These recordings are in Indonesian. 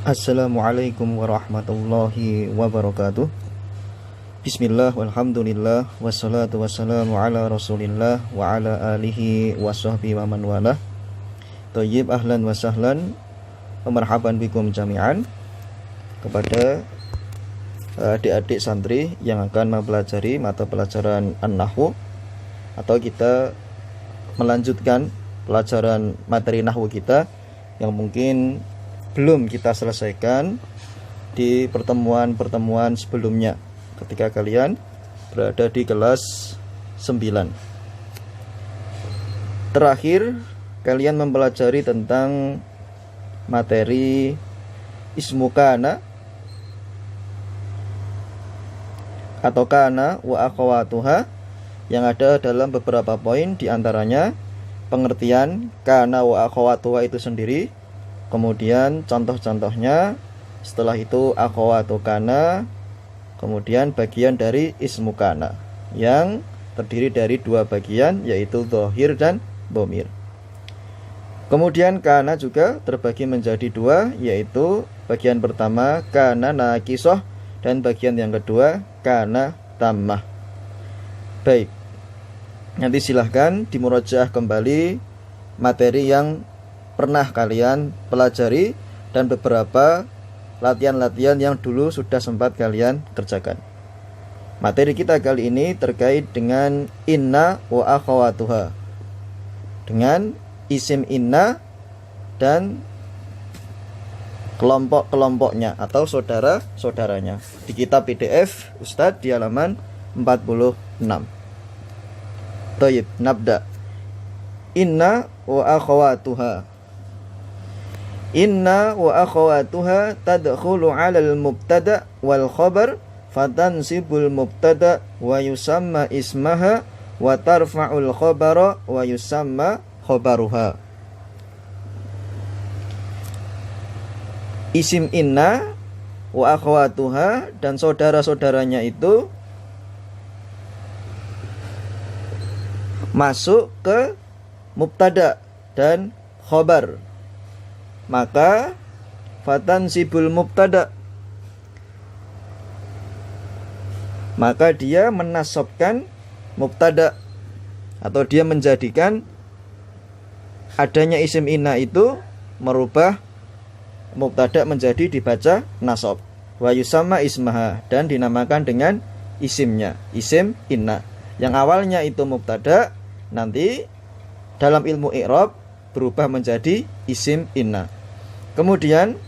Assalamualaikum warahmatullahi wabarakatuh. Bismillah, walhamdulillah, wassalatu wassalamu ala rasulillah wa ala alihi wa sahbihi wa man walah. Thayyib, ahlan wa sahlan, marhaban bikum jami'an. Kepada adik-adik santri yang akan mempelajari mata pelajaran An-Nahwu, atau kita melanjutkan pelajaran materi Nahwu kita yang mungkin belum kita selesaikan di pertemuan-pertemuan sebelumnya ketika kalian berada di kelas 9. Terakhir kalian mempelajari tentang materi ismu kana atau kana wa akhawatuha yang ada dalam beberapa poin, diantaranya pengertian kana wa akhawatuha itu sendiri, kemudian contoh-contohnya, setelah itu akhawatu kana, kemudian bagian dari ismu kana yang terdiri dari dua bagian, yaitu dhahir dan dhamir. Kemudian kana juga terbagi menjadi dua, yaitu bagian pertama kana nakisah dan bagian yang kedua kana tammah. Baik, nanti silahkan dimurajaah kembali materi yang pernah kalian pelajari dan beberapa latihan-latihan yang dulu sudah sempat kalian kerjakan. Materi kita kali ini terkait dengan inna wa akhawatuha, dengan isim inna dan kelompok-kelompoknya atau saudara-saudaranya. Di kitab PDF Ustadz di halaman 46. Thayyib, nabda. Inna wa akhawatuha. Inna wa akhawatuha tadkhulu 'ala al-mubtada wal khabar fatansibul mubtada wa yusamma ismaha wa tarfa'ul khabara wa yusamma khabaruha. Isim inna wa akhawatuha dan saudara-saudaranya itu masuk ke mubtada dan khabar, maka fatansibul mubtada, maka dia menasabkan mubtada atau dia menjadikan adanya isim inna itu merubah mubtada menjadi dibaca nasab, wa yusamma ismaha, dan dinamakan dengan isimnya, isim inna yang awalnya itu mubtada, nanti dalam ilmu i'rab berubah menjadi isim inna. Kemudian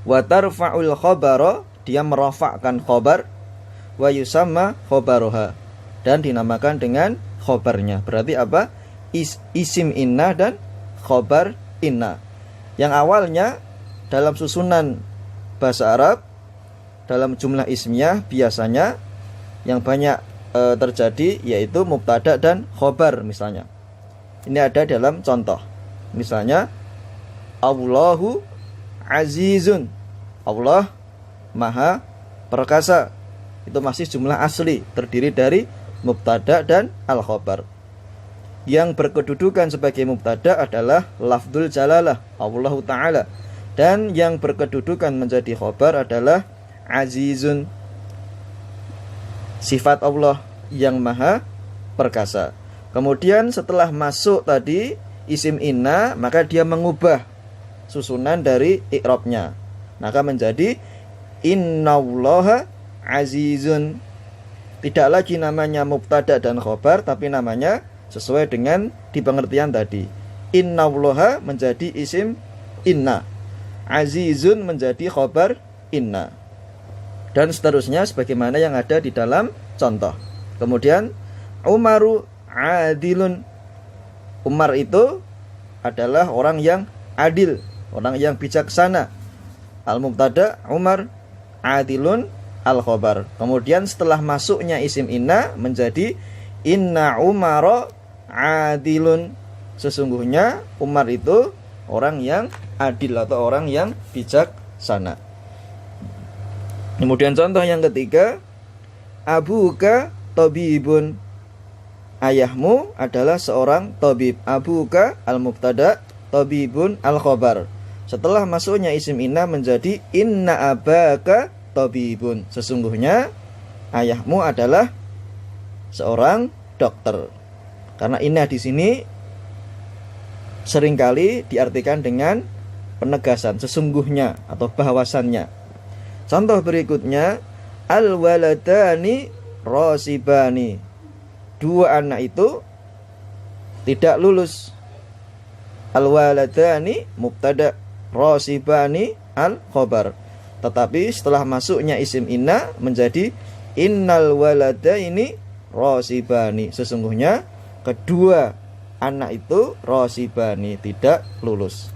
wa tarfa'ul khabara, dia merafa'kan khabar, wa yusamma khabaruha, dan dinamakan dengan khabarnya. Berarti apa? Isim inna dan khabar inna yang awalnya dalam susunan bahasa Arab dalam jumlah ismiyah biasanya yang banyak terjadi yaitu mubtada dan khabar. Misalnya ini ada dalam contoh, misalnya Allahu azizun, Allah maha perkasa, itu masih jumlah asli terdiri dari mubtada dan al-khabar. Yang berkedudukan sebagai mubtada adalah lafdzul jalalah Allah Ta'ala, dan yang berkedudukan menjadi khabar adalah azizun, sifat Allah yang maha perkasa. Kemudian setelah masuk tadi isim inna, maka dia mengubah susunan dari i'rabnya, maka menjadi innallaha azizun. Tidak lagi namanya mubtada dan khabar, tapi namanya sesuai dengan di pengertian tadi. Innallaha menjadi isim inna, azizun menjadi khabar inna, dan seterusnya sebagaimana yang ada di dalam contoh. Kemudian Umaru adilun, Umar itu adalah orang yang adil, orang yang bijaksana. Al-mubtada Umar, adilun al-khabar. Kemudian setelah masuknya isim inna menjadi inna Umara adilun, sesungguhnya Umar itu orang yang adil atau orang yang bijaksana. Kemudian contoh yang ketiga, abuka tabibun, ayahmu adalah seorang tabib. Abuka al-mubtada, tabibun al-khabar. setelah masuknya isim inna menjadi inna abaka tabibun. Sesungguhnya ayahmu adalah seorang dokter. Karena inna di sini seringkali diartikan dengan penegasan, sesungguhnya atau bahwasannya. Contoh berikutnya, al-waladani rasibani. Dua anak itu tidak lulus. Al-waladani mubtada, rasibani al-khobar. Tetapi setelah masuknya isim inna menjadi innal waladaini rasibani. Sesungguhnya kedua anak itu rasibani, tidak lulus.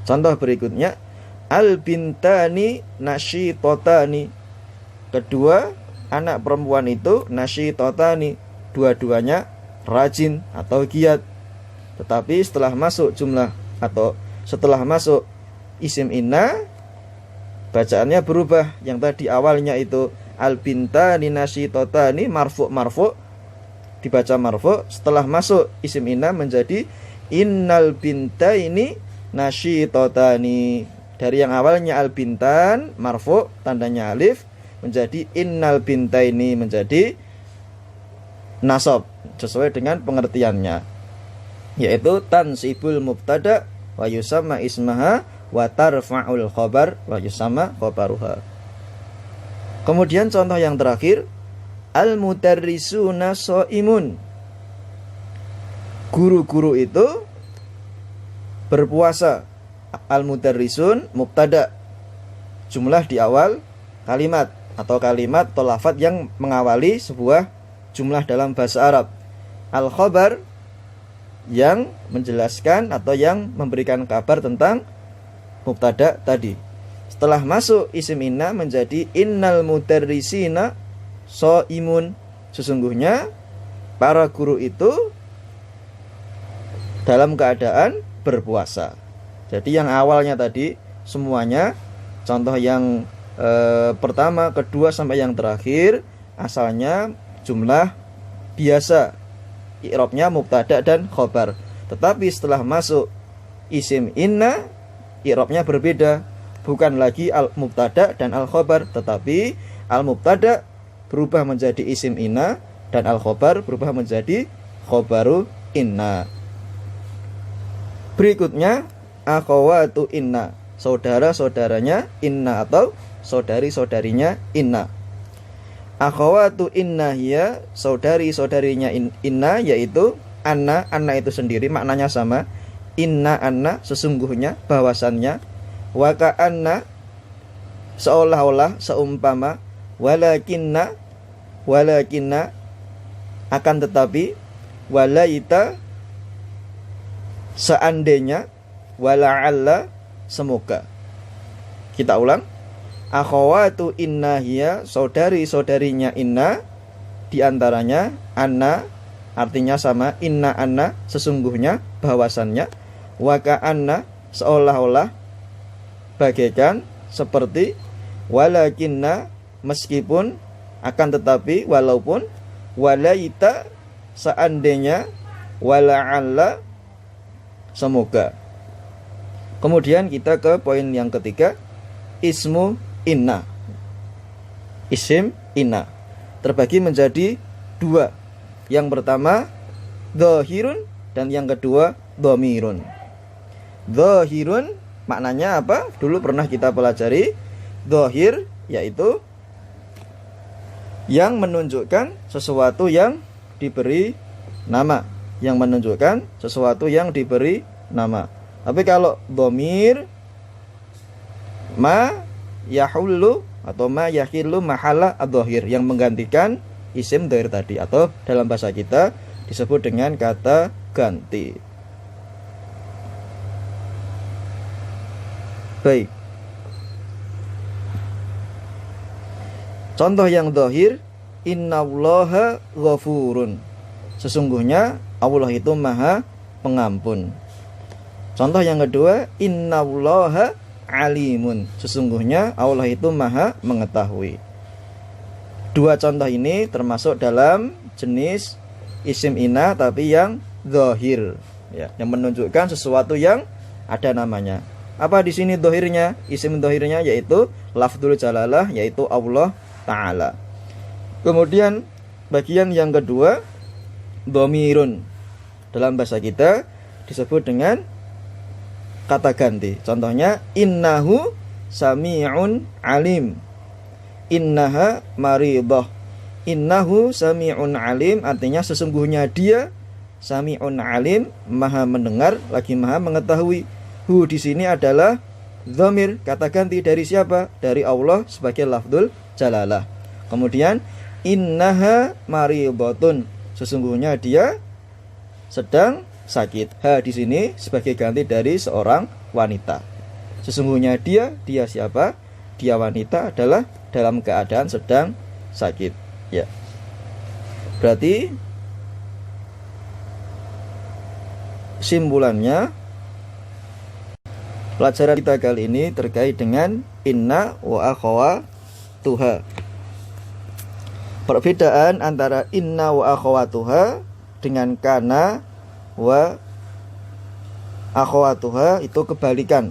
Contoh berikutnya, al-bintani nasyitotani. Kedua anak perempuan itu nasyitotani, dua-duanya rajin atau giat. Tetapi setelah masuk jumlah atau setelah masuk isim inna, bacaannya berubah. Yang tadi awalnya itu al-bintani nasyitotani marfu' dibaca marfu', setelah masuk isim inna menjadi innal bintaini nasyitotani. Dari yang awalnya al-bintan marfu' tandanya alif menjadi innal bintaini menjadi nasab sesuai dengan pengertiannya, yaitu tansibul mubtada wa yusamma ismaha wa tarfa'ul khabar wa yusamma khabaruha. Kemudian contoh yang terakhir, al-mudarrisuna shaimun. Guru-guru itu berpuasa. Al-mudarrisun mubtada, jumlah di awal kalimat atau kalimat atau lafadz yang mengawali sebuah jumlah dalam bahasa Arab. Al-khabar yang menjelaskan atau yang memberikan kabar tentang mubtada tadi. Setelah masuk isim inna menjadi innal mudarrisina shaimun. Sesungguhnya para guru itu dalam keadaan berpuasa. Jadi yang awalnya tadi semuanya, contoh yang pertama, kedua sampai yang terakhir, asalnya jumlah biasa, i'rabnya mubtada dan khobar. Tetapi setelah masuk isim inna, i'rabnya berbeda, bukan lagi al-mubtada dan al-khobar, tetapi al-mubtada berubah menjadi isim inna dan al-khobar berubah menjadi khobaru inna. Berikutnya, akhawatu inna, saudara-saudaranya inna atau saudari-saudarinya inna. Akhawatu inna hiya, saudari-saudarinya inna, yaitu anna itu sendiri maknanya sama, inna anna sesungguhnya, bahwasannya, waka anna seolah-olah, seumpama, walakinna akan tetapi, walaita seandainya, wala'alla semoga. Kita ulang. Akhawatu inna hiya, saudari-saudarinya inna, diantaranya anna artinya sama, inna anna sesungguhnya, bahwasannya, waka anna seolah-olah, bagaikan, seperti, walakinna meskipun, akan tetapi, walaupun, walaita seandainya, wala'alla semoga. Kemudian kita ke poin yang ketiga, ismu inna. Isim inna terbagi menjadi dua. Yang pertama dhahirun dan yang kedua dhamirun. Dhahirun maknanya apa? Dulu pernah kita pelajari. Dhahir yaitu yang menunjukkan sesuatu yang diberi nama, yang menunjukkan sesuatu yang diberi nama. Tapi kalau dhamir, ma yahullu atau ma yahillu mahala ad-dhahir, yang menggantikan isim dhahir tadi, atau dalam bahasa kita disebut dengan kata ganti. Baik. Contoh yang dhahir, innallaha ghafurun. Sesungguhnya Allah itu Maha Pengampun. Contoh yang kedua, innallaha alimun. Sesungguhnya Allah itu Maha Mengetahui. Dua contoh ini termasuk dalam jenis isim inna tapi yang dhahir, ya, yang menunjukkan sesuatu yang ada namanya. Apa di sini dohirnya? Isim dohirnya yaitu lafdzul jalalah, yaitu Allah Ta'ala. Kemudian bagian yang kedua, dhamirun. Dalam bahasa kita disebut dengan kata ganti. Contohnya innahu sami'un alim. Innaha maridah. Innahu sami'un alim artinya sesungguhnya dia sami'un alim, maha mendengar lagi maha mengetahui. Hu di sini adalah dhamir, kata ganti dari siapa? Dari Allah sebagai lafdzul jalalah. Kemudian innaha maridatun, sesungguhnya dia sedang sakit. Ha di sini sebagai ganti dari seorang wanita. Sesungguhnya dia siapa? Dia wanita adalah dalam keadaan sedang sakit. Ya. Berarti simpulannya pelajaran kita kali ini terkait dengan inna wa akhawatuha. Perbedaan antara inna wa akhawatuha dengan kana wa akhawatuha itu kebalikan.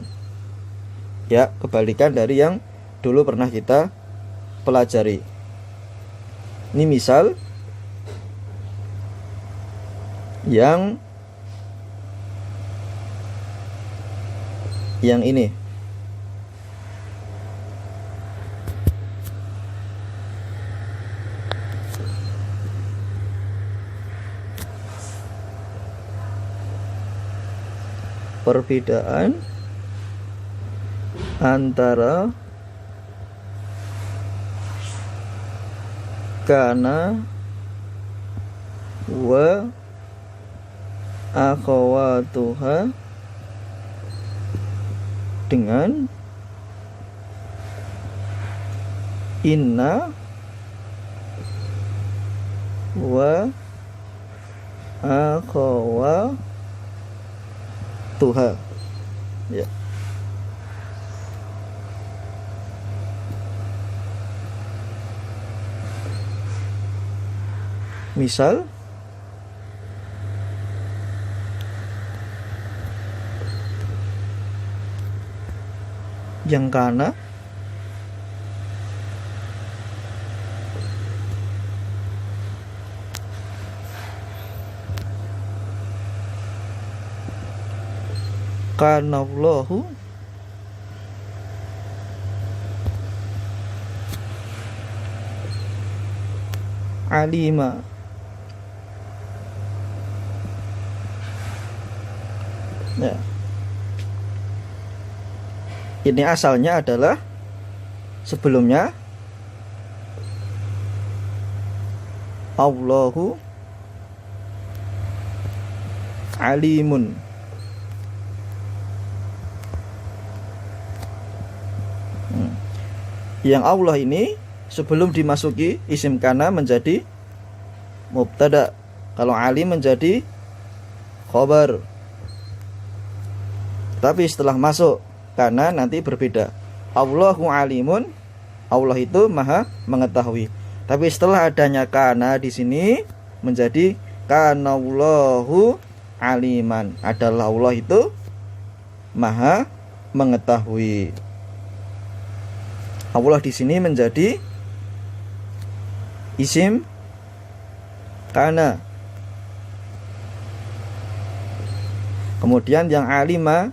Ya, kebalikan dari yang dulu pernah kita pelajari. Ini misal yang ini. Perbedaan antara kana wa akhawatuha dengan inna wa akhawatuha. Ya. Misal yang kana kanallahu alima. Ya. Ini asalnya adalah sebelumnya Allahu alimun. Yang Allah ini sebelum dimasuki isim kana menjadi mubtada. Kalau alim menjadi khobar. Tapi setelah masuk kana nanti berbeda. Allahu alimun, Allah itu maha mengetahui. Tapi setelah adanya kana di sini menjadi kanallahu aliman. Adalah Allah itu maha mengetahui. Allah di sini menjadi isim kana. Kemudian yang alima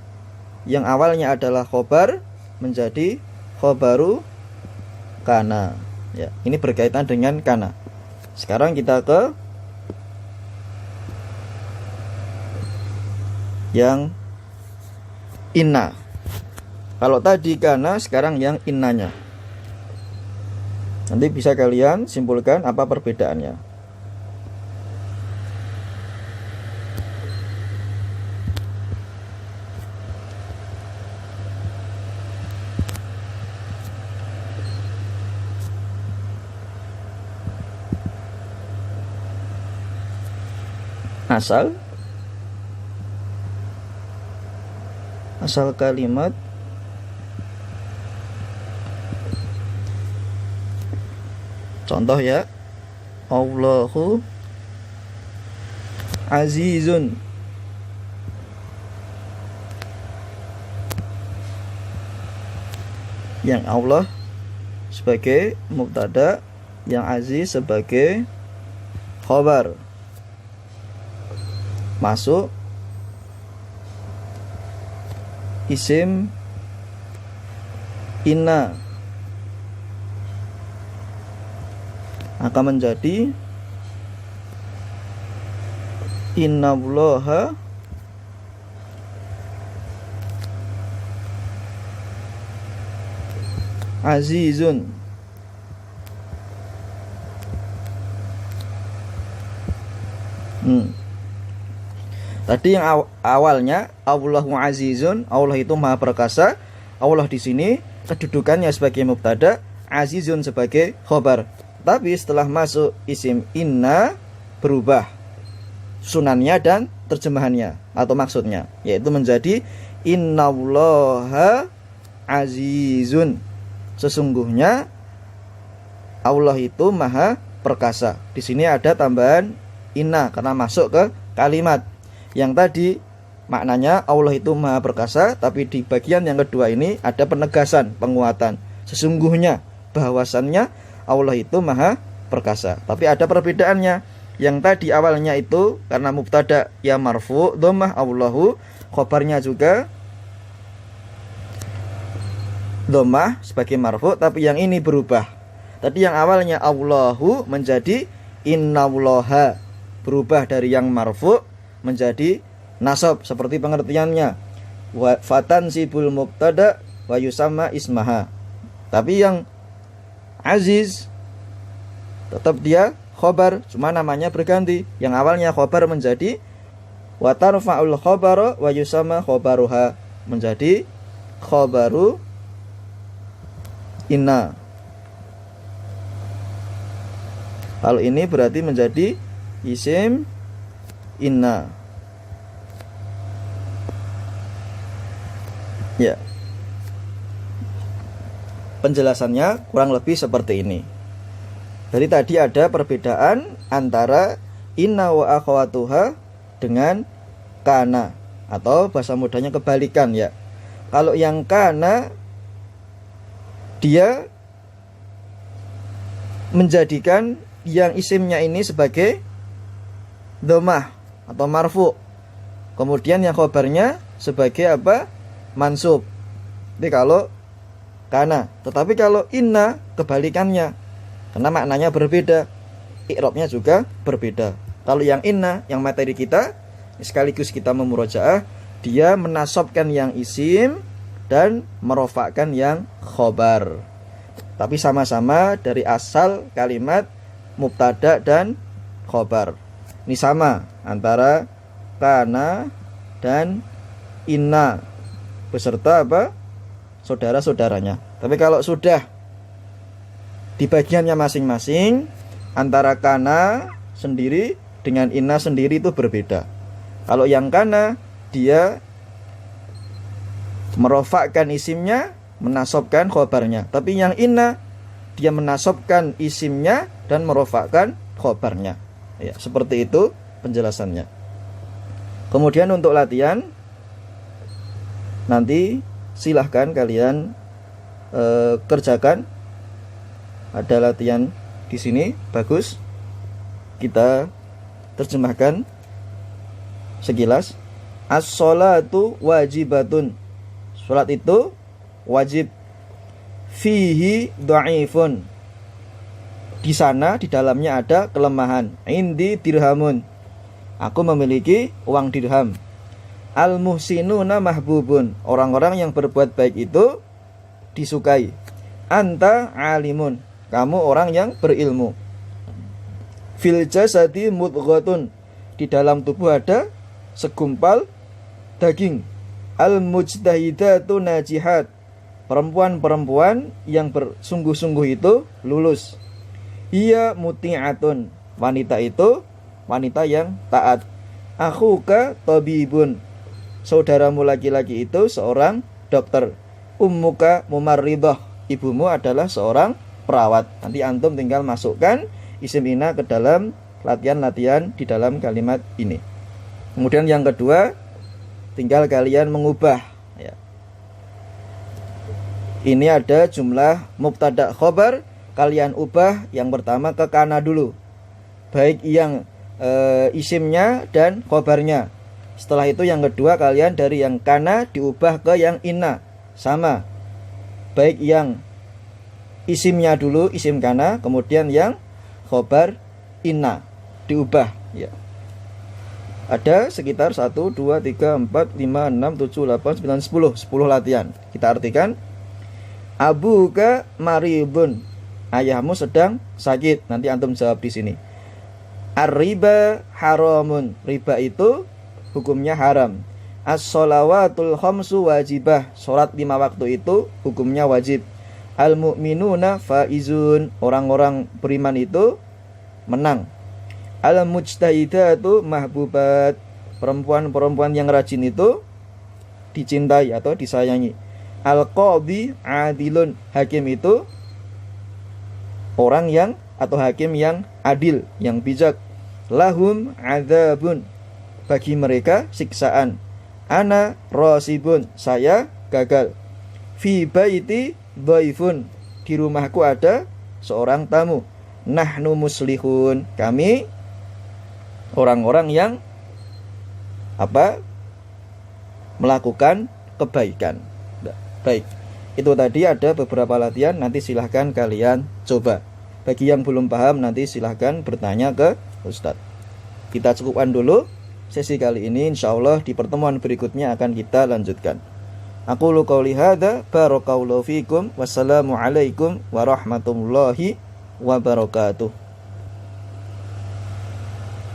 yang awalnya adalah khobar menjadi khobaru kana. Ya, ini berkaitan dengan kana. Sekarang kita ke yang inna. Kalau tadi kana, sekarang yang innanya. Nanti bisa kalian simpulkan apa perbedaannya. Asal kalimat contoh ya, Allahu azizun. Yang Allah sebagai mubtada, yang aziz sebagai khobar. Masuk isim inna, akan menjadi innallaha azizun. Tadi yang awalnya Allahu azizun, Allah itu maha perkasa. Allah di sini kedudukannya sebagai mubtada, azizun sebagai khobar. Tapi setelah masuk isim inna berubah sunannya dan terjemahannya atau maksudnya, yaitu menjadi innallaha azizun. Sesungguhnya Allah itu maha perkasa. Di sini ada tambahan inna karena masuk ke kalimat. Yang tadi maknanya Allah itu maha perkasa, tapi di bagian yang kedua ini ada penegasan, penguatan. Sesungguhnya, bahwasannya Allah itu maha perkasa. Tapi ada perbedaannya. Yang tadi awalnya itu karena mubtada ya marfu, dhammah Allahu, khobarnya juga dhammah sebagai marfu, tapi yang ini berubah. Tadi yang awalnya Allahu menjadi innallaha, berubah dari yang marfu menjadi nasab seperti pengertiannya fatansibul mubtada wa yusamma ismaha. Tapi yang aziz tetap dia khobar, cuma namanya berganti. Yang awalnya khobar menjadi wa tarfa'ul khobara wa yusamma khobaruha, menjadi khobaru inna. Kalau ini berarti menjadi isim inna. Ya. Penjelasannya kurang lebih seperti ini. Jadi tadi ada perbedaan antara inna wa akhwatuha dengan kana, atau bahasa mudahnya kebalikan ya. Kalau yang kana dia menjadikan yang isimnya ini sebagai dhammah atau marfu, kemudian yang khobarnya sebagai apa? Mansub. Jadi kalau kana. Tetapi kalau inna kebalikannya, karena maknanya berbeda, i'rabnya juga berbeda. Kalau yang inna, yang materi kita sekaligus kita memurojaah, dia menasabkan yang isim dan merofakkan yang khobar. Tapi sama-sama dari asal kalimat mubtada dan khobar. Ini sama antara kana dan inna beserta apa? Saudara-saudaranya. Tapi kalau sudah di bagiannya masing-masing, antara kana sendiri dengan inna sendiri itu berbeda. Kalau yang kana dia merofakkan isimnya, menasabkan khobarnya. Tapi yang inna dia menasabkan isimnya dan merofakkan khobarnya. Ya, seperti itu penjelasannya. Kemudian untuk latihan, nanti silahkan kalian kerjakan. Ada latihan di sini, bagus. Kita terjemahkan sekilas. As-sholatu wajibatun. Salat itu wajib. Fihi dha'ifun. Di sana, di dalamnya ada kelemahan. Indi dirhamun. Aku memiliki uang dirham. Al-muhsinuna mahbubun. Orang-orang yang berbuat baik itu disukai. Anta alimun. Kamu orang yang berilmu. Fil jasadi mudghatun. Di dalam tubuh ada segumpal daging. Al-mujtahidatu najihat. Perempuan-perempuan yang bersungguh-sungguh itu lulus. Ia muti'atun. Wanita itu wanita yang taat. Akhuka tabibun. Saudaramu laki-laki itu seorang dokter. Ummuka mumarridah. Ibumu adalah seorang perawat. Nanti antum tinggal masukkan isim inna ke dalam latihan-latihan di dalam kalimat ini. Kemudian yang kedua, tinggal kalian mengubah ya. Ini ada jumlah mubtada khobar, kalian ubah yang pertama ke kana dulu, baik yang isimnya dan khobarnya. Setelah itu yang kedua kalian dari yang kana diubah ke yang inna, sama, baik yang isimnya dulu, isim kana, kemudian yang khobar inna diubah ya. Ada sekitar 1, 2, 3, 4, 5, 6, 7, 8, 9, 10 latihan. Kita artikan, abuka maridun, ayahmu sedang sakit. Nanti antum jawab di sini. Ar-riba haramun, riba itu hukumnya haram. As-sholawatul khamsu wajibah, sholat 5 waktu itu hukumnya wajib. Al-mu'minuna faizun, orang-orang beriman itu menang. Al-mujtahidatu mahbubat, perempuan-perempuan yang rajin itu dicintai atau disayangi. Al-qadhi adilun, hakim itu orang yang atau hakim yang adil, yang bijak. Lahum adzabun, bagi mereka siksaan. Ana rasibun, saya gagal. Fi baiti dhaifun, di rumahku ada seorang tamu. Nahnu muslihun, kami orang-orang yang melakukan kebaikan. Baik, itu tadi ada beberapa latihan, nanti silahkan kalian coba. Bagi yang belum paham nanti silahkan bertanya ke Ustadz. Kita cukupkan dulu sesi kali ini, insyaallah di pertemuan berikutnya akan kita lanjutkan. Aqulu qouli hadza, barakallahu fikum, wassalamu alaikum warahmatullahi wabarakatuh.